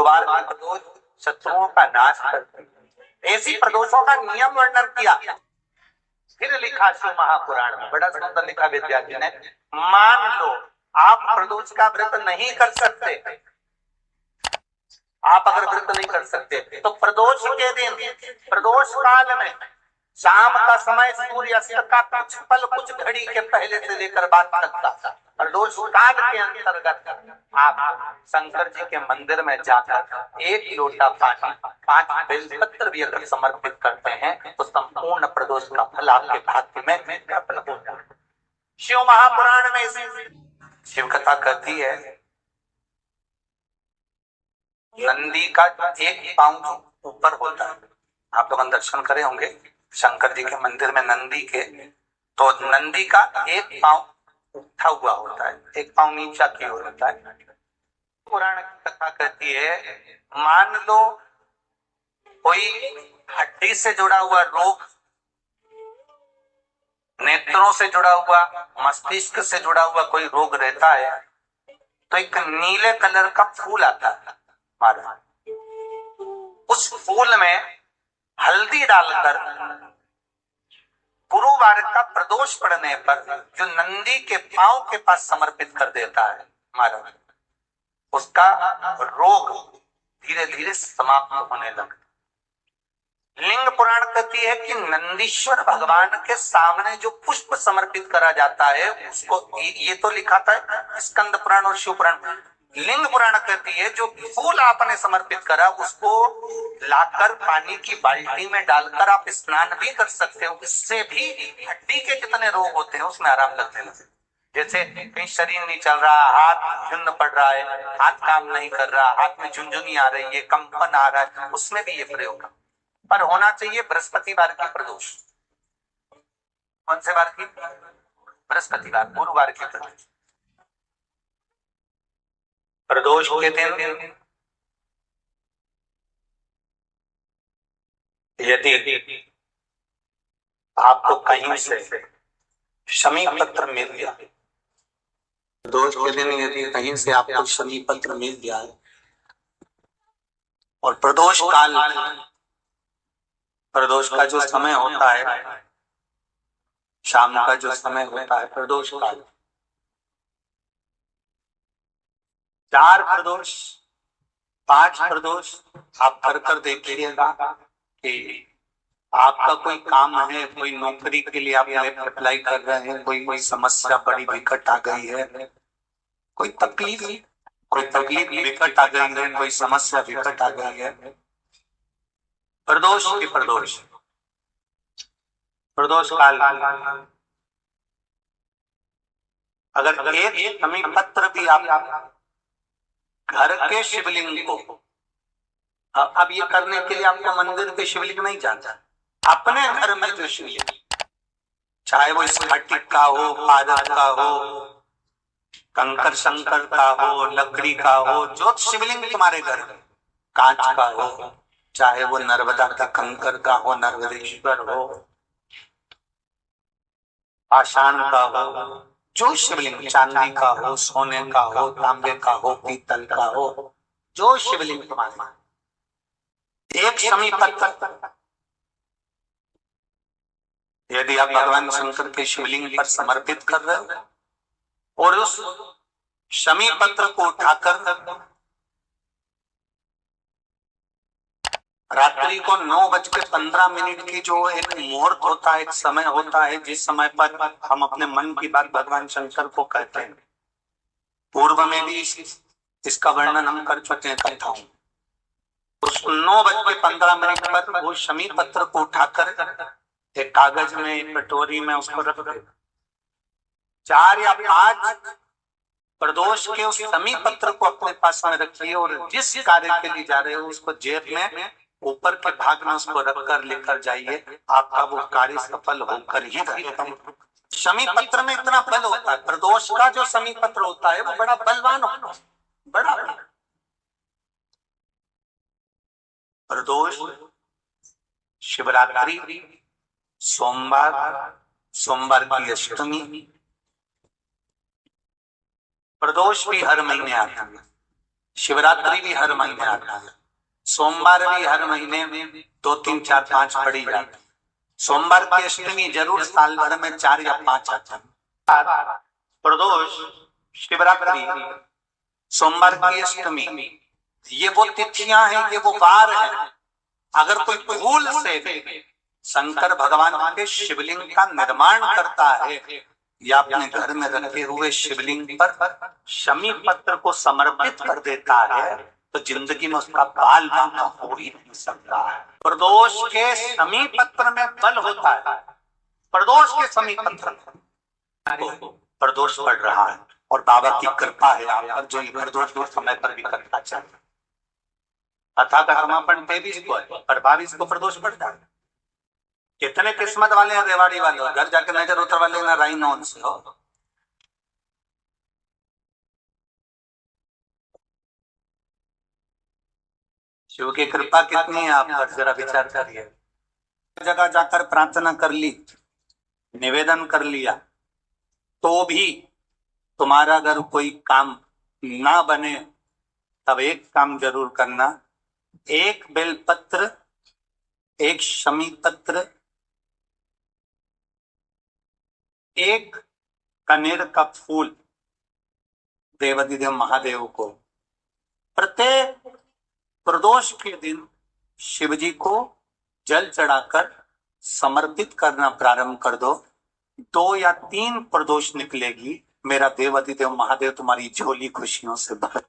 गुरुवार के प्रदोष शत्रुओं का नाश करते हैं। ऐसी प्रदोषों का नियम वर्णन किया। फिर लिखा शिव महापुराण में, बड़ा सुंदर लिखा विद्यार्थी ने। मान लो आप प्रदोष का व्रत नहीं कर सकते, आप अगर व्रत नहीं कर सकते तो प्रदोष के दिन, प्रदोष काल में शाम का समय सूर्यास्त का कुछ पल, कुछ घड़ी के पहले से लेकर बाद तक का प्रदोष काल के अंतर्गत आप शंकर जी के मंदिर में जाकर 1 लोटा पानी, 5 बेलपत्र भी अगर समर्पित करते हैं तो संपूर्ण प्रदोष का फल आपके भाग्य में प्राप्त होता है। शिव महापुराण में शिव कथा कहती है, नंदी का एक पांव ऊपर होता है। आप लोग दर्शन करे होंगे शंकर जी के मंदिर में नंदी के, तो नंदी का एक पांव उठा हुआ होता है, एक पांव नीचा की ओर होता है। पुराण की कथा कहती है, मान लो कोई हड्डी से जुड़ा हुआ रोग, नेत्रों से जुड़ा हुआ, मस्तिष्क से जुड़ा हुआ कोई रोग रहता है, तो एक नीले कलर का फूल आता है महाराज, उस फूल में हल्दी डालकर गुरुवार का प्रदोष पड़ने पर जो नंदी के पांव के पास समर्पित कर देता है महाराज, उसका रोग धीरे धीरे समाप्त होने लगता। लिंग पुराण कहती है कि नंदीश्वर भगवान के सामने जो पुष्प समर्पित करा जाता है उसको, ये तो लिखा था स्कंद पुराण और शिव पुराण। लिंग पुराण कहती है जो फूल आपने समर्पित करा उसको लाकर पानी की बाल्टी में डालकर आप स्नान भी कर सकते हो। इससे भी हड्डी के जितने रोग होते हैं उसमें आराम लगने लगता। जैसे कहीं शरीर नहीं चल रहा, हाथ झुंड पड़ रहा है, हाथ काम नहीं कर रहा, हाथ में झुंझुनी आ रही है, कंपन आ रहा है, उसमें भी ये प्रयोग पर होना चाहिए बृहस्पतिवार की प्रदोष। कौन से वार की? बृहस्पतिवार, गुरुवार की प्रदोष। प्रदोष के दिन यदि आपको कहीं से शमी पत्र मिल गया, प्रदोष के दिन यदि कहीं से आपको शमी पत्र मिल गया और प्रदोष काल, प्रदोष का जो समय होता है, शाम का जो समय होता है प्रदोष काल, 4 प्रदोष 5 प्रदोष आप कर देखिएगा कि आपका कोई काम है, कोई नौकरी के लिए आप अप्लाई कर रहे हैं, कोई समस्या बड़ी विकट आ गई है, कोई तकलीफ विकट आ गई है, कोई समस्या विकट आ गई है, प्रदोष की प्रदोष काल अगर एक शमी पत्र भी आप घर के शिवलिंग को, अब ये करने के लिए आपको मंदिर के शिवलिंग नहीं जाना, अपने घर में जो शिवलिंग, चाहे वो स्फटिक का हो, पारद का हो, कंकर शंकर का हो, लकड़ी का हो, जो शिवलिंग तुम्हारे घर में, कांच का हो, चाहे वो नर्मदा का कंकर का हो, नर्मदेश्वर हो, पाषाण का हो, जो शिवलिंग चांदी का हो, सोने का हो, तांबे का हो, पीतल का हो, जो शिवलिंग तुम्हारे, एक शमी पत्र यदि आप भगवान शंकर के शिवलिंग पर समर्पित कर रहे हो और उस शमी पत्र को उठाकर रात्रि को 9:15 की जो एक मुहूर्त होता है, एक समय होता है, जिस समय पर हम अपने मन की बात भगवान शंकर को कहते हैं, पूर्व में भी इसका वर्णन हम कर चुके हैं कथाओं। उस 9:15 पर वो शमी पत्र को उठाकर एक कागज में, कटोरी में उसको रख दे। 4 या 5 प्रदोष के उस शमी पत्र को अपने पास में रखिए और जिस कार्य के लिए जा रहे हो उसको जेब में ऊपर के भाग में उसको रखकर लेकर जाइए, आपका वो कार्य सफल होकर ही रहेगा। शमी पत्र में इतना बल होता है, प्रदोष का जो शमी पत्र होता है वो बड़ा बलवान होता है, बड़ा प्रदोष, शिवरात्रि, सोमवार की अष्टमी, प्रदोष भी हर महीने आते हैं। शिवरात्रि भी हर महीने आता है, सोमवार भी हर महीने में 2 3 4 5 पड़ी जाती है। सोमवार की अष्टमी जरूर साल भर में 4 या 5 आता है। प्रदोष, शिवरात्रि, सोमवार की अष्टमी, ये वो तिथियां हैं, ये वो वार हैं। अगर कोई भूल से शंकर भगवान के शिवलिंग का निर्माण करता है या अपने घर में रखे हुए शिवलिंग पर शमी पत्र को समर्पित कर देता है तो जिंदगी में उसका बाल बांका हो ही नहीं सकता है। प्रदोष के शमी पत्र में बल होता है। प्रदोष के शमी पत्र में प्रदोष पड़ रहा है और बाबा की कृपा है आप पर, जो ये प्रदोष समय पर भी करना चाहिए। अथा का समापन 23 को है पर 22 को प्रदोष पड़ता है। कितने किस्मत वाले हैं रेवाड़ी वाले, घर जाके नजर उतरवा लेना राई नॉन से हो। शिव की कृपा कितनी है आप पर, जरा विचार करिए। जगह जाकर प्रार्थना कर ली, निवेदन कर लिया, तो भी तुम्हारा अगर कोई काम ना बने तब एक काम जरूर करना, एक बेलपत्र, एक शमी पत्र, एक कनेर का फूल देवाधिदेव महादेव को प्रत्येक प्रदोष के दिन शिव जी को जल चढ़ाकर समर्पित करना प्रारंभ कर दो। 2 या 3 प्रदोष निकलेगी, मेरा देवाधिदेव महादेव तुम्हारी झोली खुशियों से भर।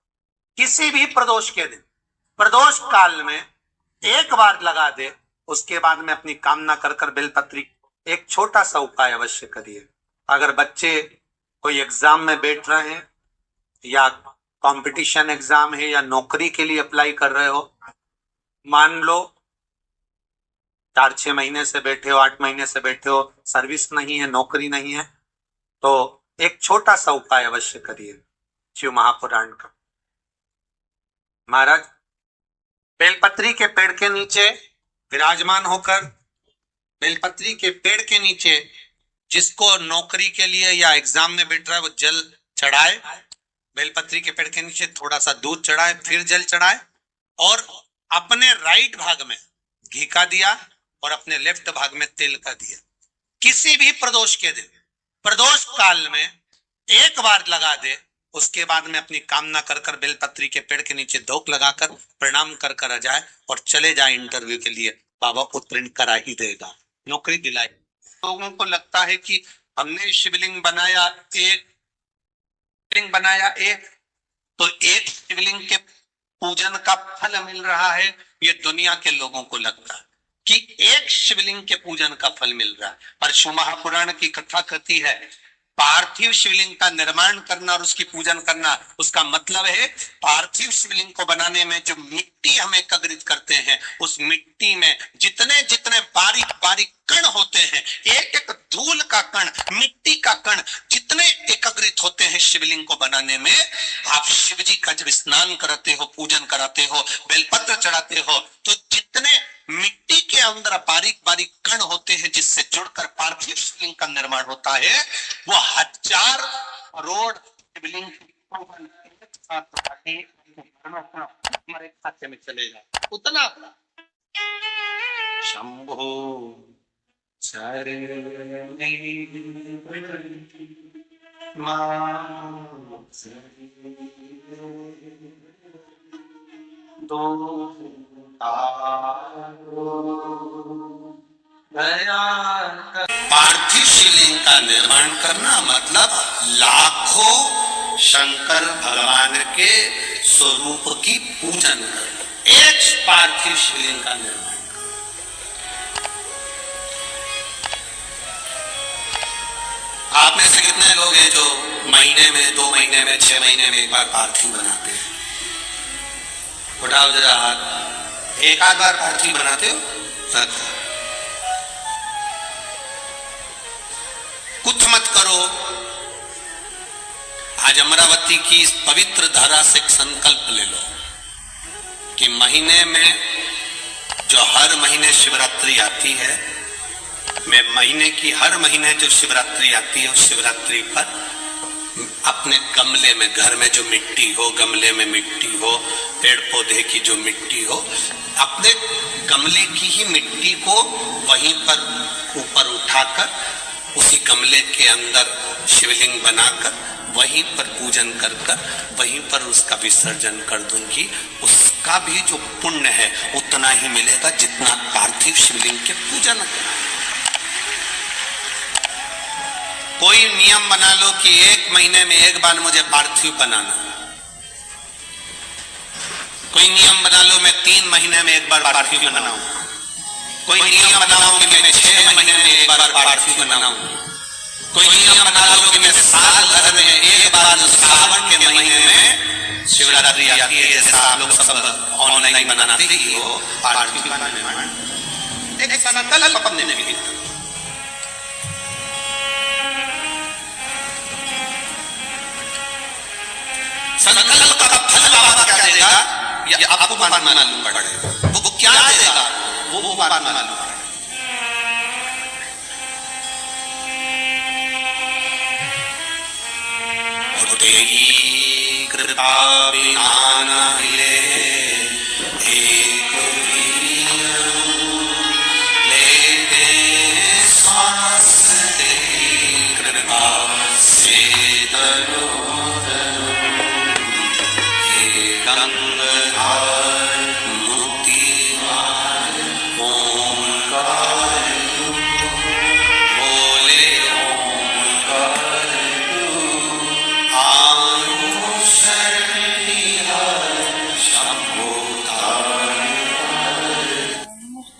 किसी भी प्रदोष के दिन, प्रदोष काल में एक बार लगा दे, उसके बाद में अपनी कामना कर कर बेलपत्री एक छोटा सा उपाय अवश्य करिए। अगर बच्चे कोई एग्जाम में बैठ रहे हैं या कंपटीशन एग्जाम है या नौकरी के लिए अप्लाई कर रहे हो, मान लो 4-6 महीने से बैठे हो, 8 महीने से बैठे हो, सर्विस नहीं है, नौकरी नहीं है, तो एक छोटा सा उपाय अवश्य करिए शिव महापुराण का। महाराज बेलपत्री के पेड़ के नीचे विराजमान होकर, बेलपत्री के पेड़ के नीचे जिसको नौकरी के लिए या एग्जाम में बैठ रहा है वो जल चढ़ाए, बेलपत्री के पेड़ के नीचे थोड़ा सा दूध चढ़ाए, फिर जल चढ़ाए और अपने राइट भाग में घी का दिया और अपने लेफ्ट भाग में तेल का दिया। किसी भी प्रदोष के दिन, प्रदोष काल में एक बार लगा दे, उसके बाद में अपनी कामना कर कर बेलपत्री के पेड़ के नीचे धोख लगाकर प्रणाम कर कर आ जाए और चले जाए इंटरव्यू के लिए, बाबा उत्तीर्ण करा ही देगा, नौकरी दिलाए। लोगों को लगता है कि हमने शिवलिंग बनाया एक, तो एक शिवलिंग के पूजन का फल मिल रहा है। ये दुनिया के लोगों को लगता है कि एक शिवलिंग के पूजन का फल मिल रहा है, पर शिव महापुराण की कथा कहती है पार्थिव शिवलिंग का निर्माण करना और उसकी पूजन करना, उसका मतलब है पार्थिव शिवलिंग को बनाने में जो मिट्टी हम एकत्रित करते हैं, उस मिट्टी में जितने जितने बारीक बारीक कण होते हैं, एक एक धूल का कण, मिट्टी का कण जितने एकत्रित होते हैं शिवलिंग को बनाने में, आप शिव जी का जब स्नान कराते हो, पूजन कराते हो, बेलपत्र चढ़ाते हो, तो जितने मिट्टी के अंदर बारीक बारीक कण होते हैं जिससे जुड़कर पार्थिव शिवलिंग का निर्माण होता है, वो 1000 करोड़ शिवलिंग हमारे खाते में चलेगा। उतना शंभो पार्थिव शिवलिंग का निर्माण करना मतलब लाखों शंकर भगवान के स्वरूप की पूजन करना, एक पार्थिव शिवलिंग का निर्माण। आप में से कितने लोग हैं जो महीने में, 2 महीने में, 6 महीने में एक बार पार्थिव बनाते हैं? उठाओ जरा हाथ। एक आध बार पार्थिव बनाते हो? कुछ मत करो। आज अमरावती की इस पवित्र धारा से एक संकल्प ले लो कि महीने में जो हर महीने शिवरात्रि आती है, मैं महीने की हर महीने जो शिवरात्रि आती है उस शिवरात्रि पर अपने गमले में, घर में जो मिट्टी हो, गमले में मिट्टी हो, पेड़ पौधे की जो मिट्टी हो, अपने गमले की ही मिट्टी को वहीं पर ऊपर उठाकर उसी गमले के अंदर शिवलिंग बनाकर वहीं पर पूजन कर वहीं पर उसका विसर्जन कर दूंगी। उसका भी जो पुण्य है उतना ही मिलेगा जितना पार्थिव शिवलिंग के पूजन। कोई नियम बना लो कि 1 महीने में 1 बार मुझे पार्थिव बनाना। कोई नियम बना लो मैं 3 महीने में 1 बार पार्थिव बनाऊं। कोई नियम बनाओ कि मैं 6 महीने में 1 बार पार्थिव बनाऊं। कोई नियम बना लो कि मैं साल भर में 1 बार सावन के महीने में शिवरात्रि आती है, जैसा आप लोग सब ऑनलाइन बनाते ही हो, पार्थिव बनाने एक संकल्प अपने में भी। संकल्प का फल बाबा क्या देगा ये आपको मालूम पड़ेगा। वो क्या देगा वो बात मालूम पड़ेगा। और तेरी कृपा बिना न हिले एक लेते श्वास तेरी कृपा से तरो गंगाधर मुक्तिधार ओंकार बोले ओंकार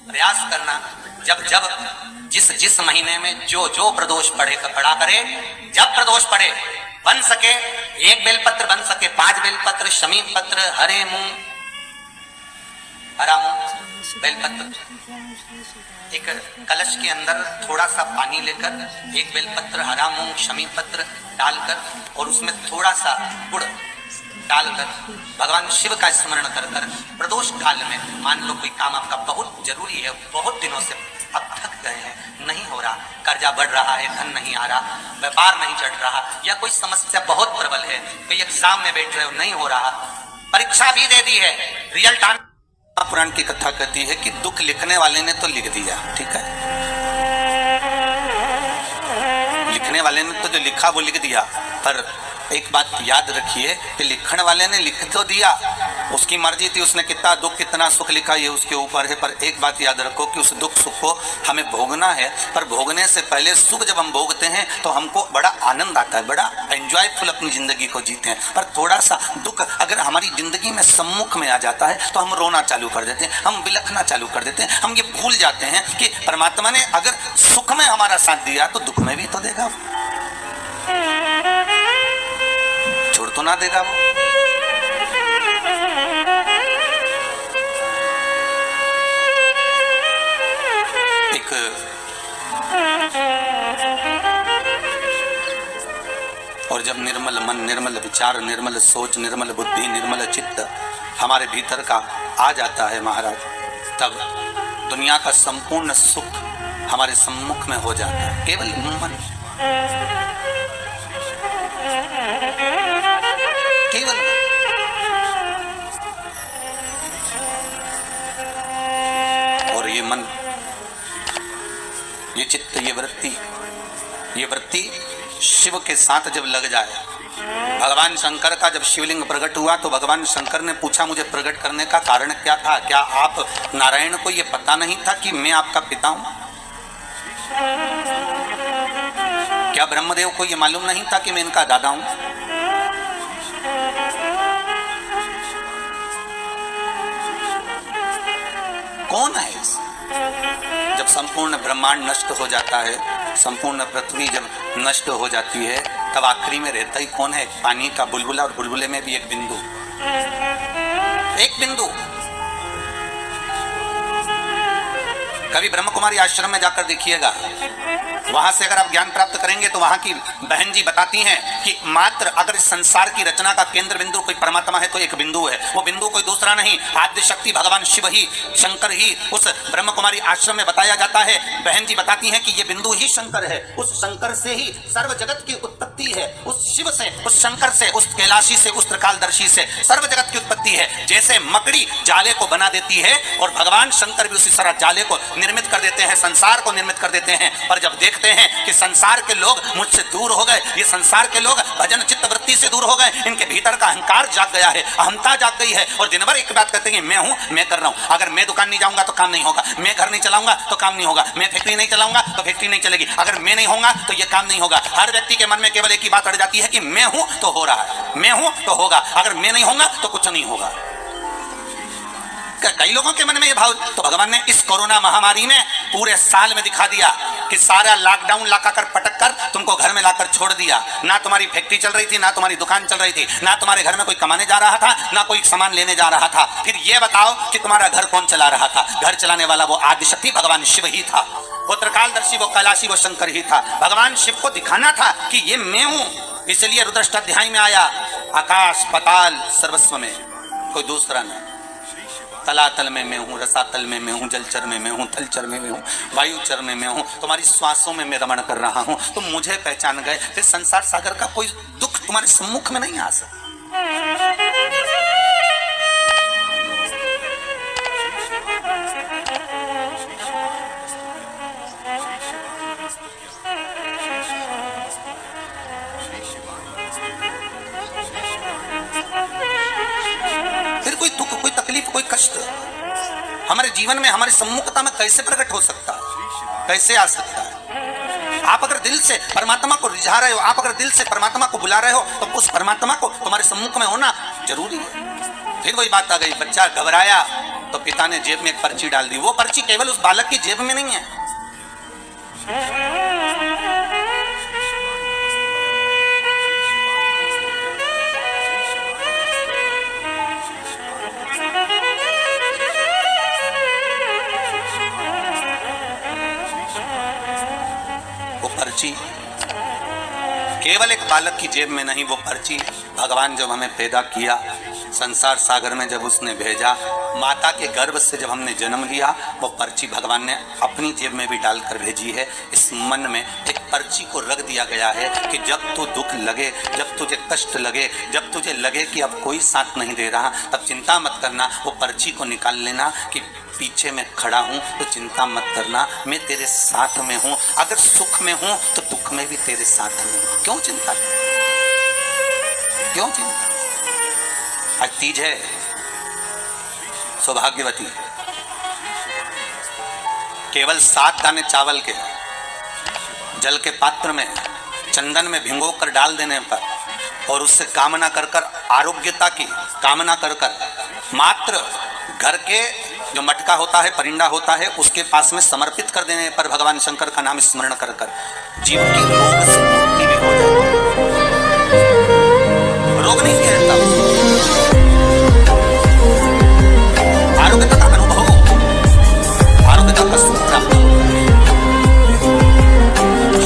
प्रयास करना। जब जब जिस महीने में जो प्रदोष पड़ा करे, जब प्रदोष पड़े बन सके 1 बेलपत्र, बन सके 5 बेलपत्र, शमी पत्र, हरा मूंग बेलपत्र, एक कलश के अंदर थोड़ा सा पानी लेकर 1 बेलपत्र, हरा मूंग, शमी पत्र डालकर और उसमें थोड़ा सा गुड़ डालकर भगवान शिव का स्मरण कर प्रदोष काल में, मान लो कोई काम आपका बहुत जरूरी है, बहुत दिनों से अब थक गए हैं, नहीं हो रहा, कर्जा बढ़ रहा है, धन नहीं आ रहा, व्यापार नहीं चढ़ रहा, या कोई समस्या बहुत प्रबल है, कोई एग्जाम में बैठ रहे हो नहीं हो रहा, परीक्षा भी दे दी है, रिजल्ट आना। पुराण की कथा कहती है कि दुख लिखने वाले ने तो लिख दिया, ठीक है, लिखने वाले ने तो जो लिखा वो लिख दिया, पर एक बात याद रखिए कि लिखने वाले ने लिख तो दिया, उसकी मर्जी थी, उसने कितना दुख कितना सुख लिखा ये उसके ऊपर है, पर एक बात याद रखो कि उस दुख सुख को हमें भोगना है, पर भोगने से पहले सुख जब हम भोगते हैं तो हमको बड़ा आनंद आता है, बड़ा एंजॉयफुल अपनी जिंदगी को जीते हैं, पर थोड़ा सा दुख अगर हमारी जिंदगी में सम्मुख में आ जाता है तो हम रोना चालू कर देते हैं, हम बिलखना चालू कर देते हैं, हम ये भूल जाते हैं कि परमात्मा ने अगर सुख में हमारा साथ दिया तो दुख में भी तो देगा, छोड़ तो ना देगा वो। एक और जब निर्मल मन, निर्मल विचार, निर्मल सोच, निर्मल बुद्धि, निर्मल चित्त हमारे भीतर का आ जाता है महाराज, तब दुनिया का संपूर्ण सुख हमारे सम्मुख में हो जाता है, केवल मन, केवल। और ये मन, ये चित्त, ये वृत्ति शिव के साथ जब लग जाए, भगवान शंकर का जब शिवलिंग प्रकट हुआ तो भगवान शंकर ने पूछा मुझे प्रकट करने का कारण क्या था, क्या आप नारायण को ये पता नहीं था कि मैं आपका पिता हूं? क्या ब्रह्मदेव को ये मालूम नहीं था कि मैं इनका दादा हूं? कौन है? जब संपूर्ण ब्रह्मांड नष्ट हो जाता है, संपूर्ण पृथ्वी जब नष्ट हो जाती है, तब आखिरी में रहता ही कौन है? पानी का बुलबुला, और बुलबुले में भी एक बिंदु, एक बिंदु। कभी ब्रह्म कुमारी आश्रम में जाकर देखिएगा, वहां से अगर आप ज्ञान प्राप्त करेंगे तो वहां की बहन जी बताती हैं कि मात्र अगर संसार की रचना का केंद्र बिंदु कोई परमात्मा है तो एक बिंदु है, वो बिंदु कोई दूसरा नहीं, आद्य शक्ति भगवान शिव ही, शंकर ही। उस ब्रह्म कुमारी आश्रम में बताया जाता है, बहन जी बताती हैं कि ये बिंदु ही शंकर है, उस शंकर से ही सर्व जगत की उत्पत्ति है, उस शिव से, उस शंकर से, उस कैलाशी से, उस त्रिकालदर्शी से सर्व जगत की उत्पत्ति है। जैसे मकड़ी जाले को बना देती है और भगवान शंकर भी उसी तरह जाले को निर्मित कर देते हैं, संसार को निर्मित कर देते हैं। पर जब देखते हैं कि संसार के लोग मुझसे दूर हो गए, ये संसार के लोग भजन चित्त वृत्ति से दूर हो गए, इनके भीतर का अहंकार जाग गया है, अहमता जाग गई है, और दिन भर एक बात कहते हैं मैं हूं, मैं कर रहा हूं। अगर मैं दुकान नहीं जाऊंगा तो काम नहीं होगा, मैं घर नहीं चलाऊंगा तो काम नहीं होगा, मैं फैक्ट्री नहीं चलाऊंगा तो फैक्ट्री नहीं चलेगी, अगर मैं नहीं होगा तो ये काम नहीं होगा। हर व्यक्ति के मन में केवल एक ही बात अड़ जाती है कि मैं हूं तो हो रहा है, मैं हूं तो होगा, अगर मैं नहीं होगा तो कुछ नहीं होगा। कई लोगों के मन में ये भाव, तो भगवान ने इस कोरोना महामारी में पूरे साल में दिखा दिया कि सारा लॉकडाउन लगाकर पटक कर तुमको घर में लाकर छोड़ दिया। ना तुम्हारी फैक्ट्री चल रही थी, ना तुम्हारी दुकान चल रही थी, ना तुम्हारे घर में कोई कमाने जा रहा था, ना कोई सामान लेने जा रहा था। फिर ये बताओ कि तुम्हारा घर कौन चला रहा था? घर चलाने वाला वो आदिशक्ति भगवान शिव ही था, वो त्रिकालदर्शी, वो कैलाशी, वो शंकर ही था। भगवान शिव को दिखाना था कि ये मैं हूं, इसलिए रुद्राष्टाध्याय में आया, आकाश पताल सर्वस्व में कोई दूसरा नहीं। तलातल में मैं हूँ, रसातल में मैं हूँ, जलचर में मैं हूँ, थलचर में मैं हूँ, वायुचर में मैं हूँ, तुम्हारी श्वासों में मैं रमण कर रहा हूँ। तुम मुझे पहचान गए, फिर संसार सागर का कोई दुख तुम्हारे सम्मुख में नहीं आ सकता। फिर कोई दुख, कोई तकलीफ, कोई कष्ट हमारे जीवन में, हमारी सम्मुखता में कैसे प्रकट हो सकता है, कैसे आ सकता है? आप अगर दिल से परमात्मा को रिझा रहे हो, आप अगर दिल से परमात्मा को बुला रहे हो, तो उस परमात्मा को तुम्हारे सम्मुख में होना जरूरी है। फिर वही बात आ गई, बच्चा घबराया तो पिता ने जेब में एक पर्ची डाल दी। वो पर्ची केवल उस बालक की जेब में नहीं है, पर्ची केवल एक बालक की जेब में नहीं, वो पर्ची भगवान जब हमें पैदा किया, संसार सागर में जब उसने भेजा, माता के गर्भ से जब हमने जन्म लिया, वो पर्ची भगवान ने अपनी जेब में भी डालकर भेजी है। इस मन में एक पर्ची को रख दिया गया है कि जब तू दुख लगे, जब तुझे कष्ट लगे, जब तुझे लगे कि अब कोई साथ नहीं दे रहा, तब चिंता मत करना, वो पर्ची को निकाल लेना कि पीछे मैं खड़ा हूं, तो चिंता मत करना, मैं तेरे साथ में हूं। अगर सुख में हूं तो दुख में भी तेरे साथ में हूं। क्यों चिंता, क्यों चिंता? आज तीज है, सौभाग्यवती, केवल 7 दाने चावल के जल के पात्र में चंदन में भिगो कर डाल देने पर, और उससे कामना कर कर, आरोग्यता की कामना कर कर, मात्र घर के जो मटका होता है, परिंदा होता है, उसके पास में समर्पित कर देने पर भगवान शंकर का नाम स्मरण कर कर जीव की रोग से मुक्ति भी हो जाती है। रोग नहीं कहता, आरोग्यता का अनुभव, आरोग्यता का सुख प्राप्त होता है।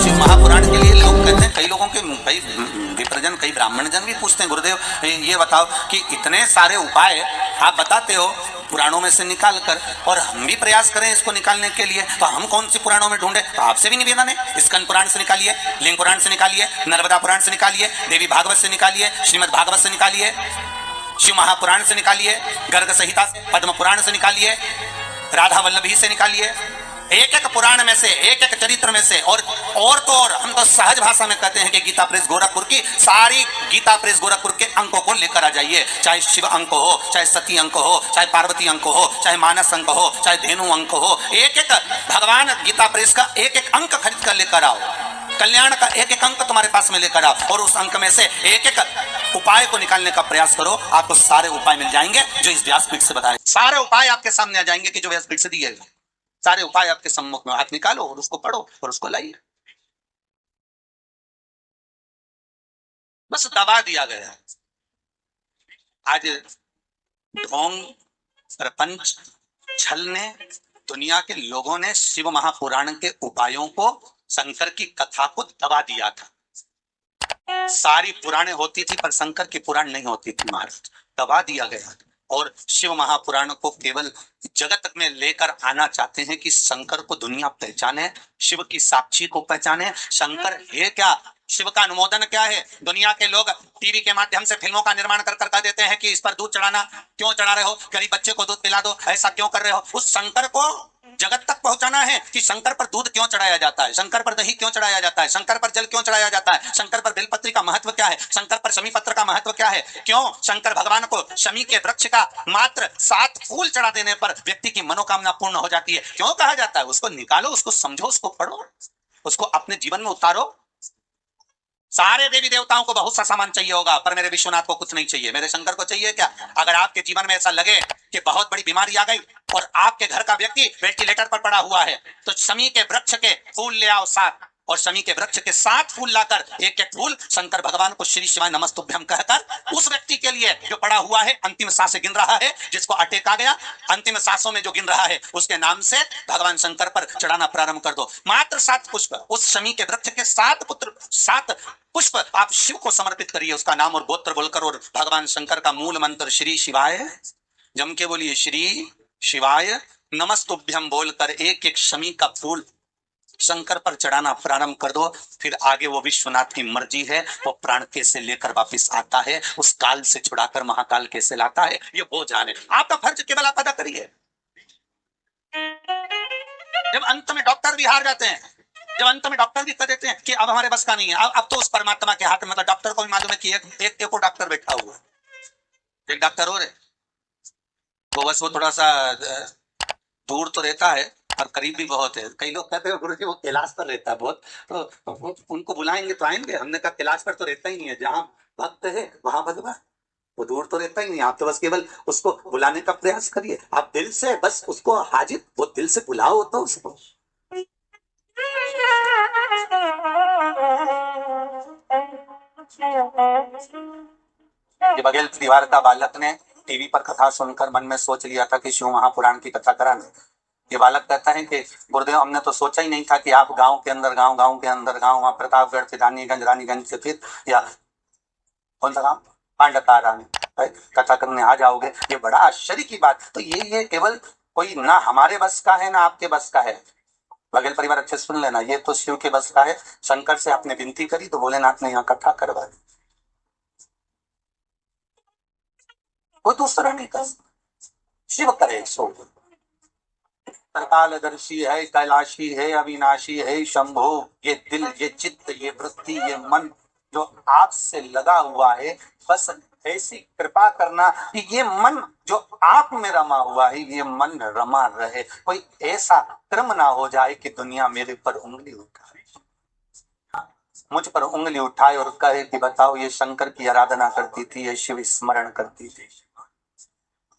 शिव महापुराण के लिए लोग कहते हैं, कई लोगों के, कई विप्रजन, कई ब्राह्मण जन भी पूछते हैं, गुरुदेव ये बताओ कि इतने सारे उपाय आप बताते हो पुराणों में से निकाल कर, और हम भी प्रयास करें इसको निकालने के लिए, तो हम कौन सी पुराणों में ढूंढे? तो आपसे भी निवेदन है, स्कंद पुराण से निकालिए, लिंग पुराण से निकालिए, नर्मदा पुराण से निकालिए, देवी भागवत से निकालिए, श्रीमद् भागवत से निकालिए, शिव महापुराण से निकालिए, गर्ग संहिता से, पद्म पुराण से निकालिए, राधा वल्लभी से निकालिए, एक एक पुराण में से, एक एक चरित्र में से। और तो और हम तो सहज भाषा में कहते हैं कि गीता प्रेस गोरखपुर की सारी गीता प्रेस गोरखपुर के अंकों को लेकर आ जाइए, चाहे शिव अंक हो, चाहे सती अंक हो, चाहे पार्वती अंक हो, चाहे मानस अंक हो, चाहे धेनु अंक हो, एक एक भगवान गीता प्रेस का एक एक अंक खरीद कर लेकर आओ, कल्याण का एक एक अंक तुम्हारे पास में लेकर आओ, और उस अंक में से एक एक उपाय को निकालने का प्रयास करो। आपको सारे उपाय मिल जाएंगे जो इस व्यासपीठ से बताए, सारे उपाय आपके सामने आ जाएंगे कि जो व्यासपीठ से दिए, सारे उपाय आपके सम्मुख में, हाथ निकालो और उसको पढ़ो और उसको लाइए। बस दबा दिया गया। आज ढोंग, प्रपंच, छल ने, दुनिया के लोगों ने शिव महापुराण के उपायों को, शंकर की कथा को दबा दिया था। सारी पुराणे होती थी पर शंकर की पुराण नहीं होती थी महाराज, दबा दिया गया। और शिव महापुराण को केवल जगत में लेकर आना चाहते हैं कि शंकर को दुनिया पहचाने, शिव की साक्षी को पहचाने। शंकर है क्या, शिव का अनुमोदन क्या है। दुनिया के लोग टीवी के माध्यम से फिल्मों का निर्माण कर कह देते हैं कि इस पर दूध चढ़ाना, क्यों चढ़ा रहे हो, गरीब बच्चे को दूध पिला दो, ऐसा क्यों कर रहे हो। उस शंकर को जगत तक पहुंचाना है कि शंकर पर दूध क्यों चढ़ाया जाता है, शंकर पर दही क्यों चढ़ाया जाता है, शंकर पर जल क्यों चढ़ाया जाता है, शंकर पर बेलपत्री का महत्व क्या है, शंकर पर शमी पत्र का महत्व क्या है, क्यों शंकर भगवान को शमी के वृक्ष का मात्र 7 फूल चढ़ा देने पर व्यक्ति की मनोकामना पूर्ण हो जाती है, क्यों कहा जाता है। उसको निकालो, उसको समझो, उसको पढ़ो, उसको अपने जीवन में उतारो। सारे देवी देवताओं को बहुत सा सामान चाहिए होगा, पर मेरे विश्वनाथ को कुछ नहीं चाहिए, मेरे शंकर को चाहिए क्या। अगर आपके जीवन में ऐसा लगे कि बहुत बड़ी बीमारी आ गई और आपके घर का व्यक्ति वेंटिलेटर पर पड़ा हुआ है, तो शमी के वृक्ष के फूल ले आओ 7, और शमी के वृक्ष के 7 फूल लाकर एक एक फूल शंकर भगवान को श्री शिवाय नमस्तुभ्यम कहकर उस व्यक्ति के लिए जो पड़ा हुआ है, अंतिम सांसें गिन रहा है, जिसको अटैक आ गया, अंतिम सांसों में जो गिन रहा है, उसके नाम से भगवान शंकर पर चढ़ाना प्रारंभ कर दो। मात्र 7 पुष्प, उस शमी के वृक्ष के 7 पुष्प आप शिव को समर्पित करिए, उसका नाम और गोत्र बोलकर, और भगवान शंकर का मूल मंत्र श्री शिवाय, जम के बोलिए श्री शिवाय नमस्तुभ्यम बोलकर एक एक शमी का फूल शंकर पर चढ़ाना प्रारंभ कर दो। फिर आगे वो विश्वनाथ की मर्जी है, वो प्राण कैसे लेकर वापस आता है, उस काल से छुड़ाकर महाकाल कैसे लाता है, ये वो जाने। आपका फर्ज केवल आप अदा करिए। जब अंत में डॉक्टर भी हार जाते हैं, जब अंत में डॉक्टर भी कह देते हैं कि अब हमारे बस का नहीं है, अब तो उस परमात्मा के हाथ में, मतलब डॉक्टर को भी मालूम है कि एक और डॉक्टर बैठा हुआ है, एक डॉक्टर और है, वो बस वो थोड़ा सा दूर तो रहता है और करीब भी बहुत है। कई लोग कहते हैं गुरुजी वो कैलाश पर रहता है बहुत, तो उनको बुलाएंगे तो आएंगे। हमने कहा कैलाश पर तो रहता ही नहीं है, जहां भक्त है वहां भगवान, वो दूर तो रहता ही नहीं। आप तो बस केवल उसको बुलाने का प्रयास करिए, आप दिल से बस उसको हाजिर, वो दिल से बुलाओ तो उसको। ये बघेल परिवार का बालक ने टीवी पर कथा सुनकर मन में सोच लिया था कि शिव महापुराण की कथा कराना। ये बालक कहता है कि गुरुदेव हमने तो सोचा ही नहीं था कि आप गांव के अंदर गांव वहां प्रतापगढ़ से रानीगंज से फिर या कौन सा गांव पांडतारा में कथा करने आ जाओगे, ये बड़ा आश्चर्य की बात। तो ये केवल कोई ना हमारे बस का है ना आपके बस का है। बघेल परिवार अच्छे सुन लेना, ये तो शिव के बस का है। शंकर से आपने विनती करी तो भोलेनाथ ने यहाँ कथा करवा दी, कोई दूसरा नहीं कर, शिव करे सो। कालदर्शी है, कैलाशी है, अविनाशी है शंभो। ये दिल, ये चित्त, ये वृत्ति, ये मन जो आपसे लगा हुआ है, बस ऐसी कृपा करना कि ये मन जो आप में रमा हुआ है, ये मन रमा रहे। कोई ऐसा क्रम ना हो जाए कि दुनिया मेरे पर उंगली उठाए, मुझ पर उंगली उठाए और कहे कि बताओ ये शंकर की आराधना करती थी, ये शिव स्मरण करती थी,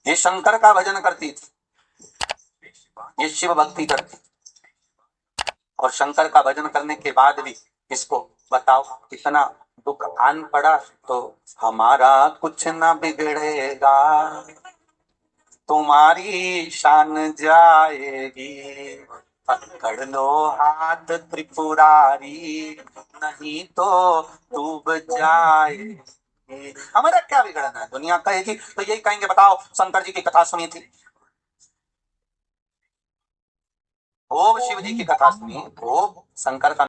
ये शंकर का भजन करती थी, ये शिव भक्ति करती, और शंकर का भजन करने के बाद भी इसको बताओ इतना दुख आन पड़ा, तो हमारा कुछ ना बिगड़ेगा, तुम्हारी शान जाएगी, पकड़ लो हाथ त्रिपुरारी, नहीं तो डूब जाएगी। हमारा क्या बिगड़ना है, दुनिया कहेगी तो यही कहेंगे बताओ शंकर जी की कथा सुनी थी, खूब शिव जी की कथा सुनी, खूब शंकर का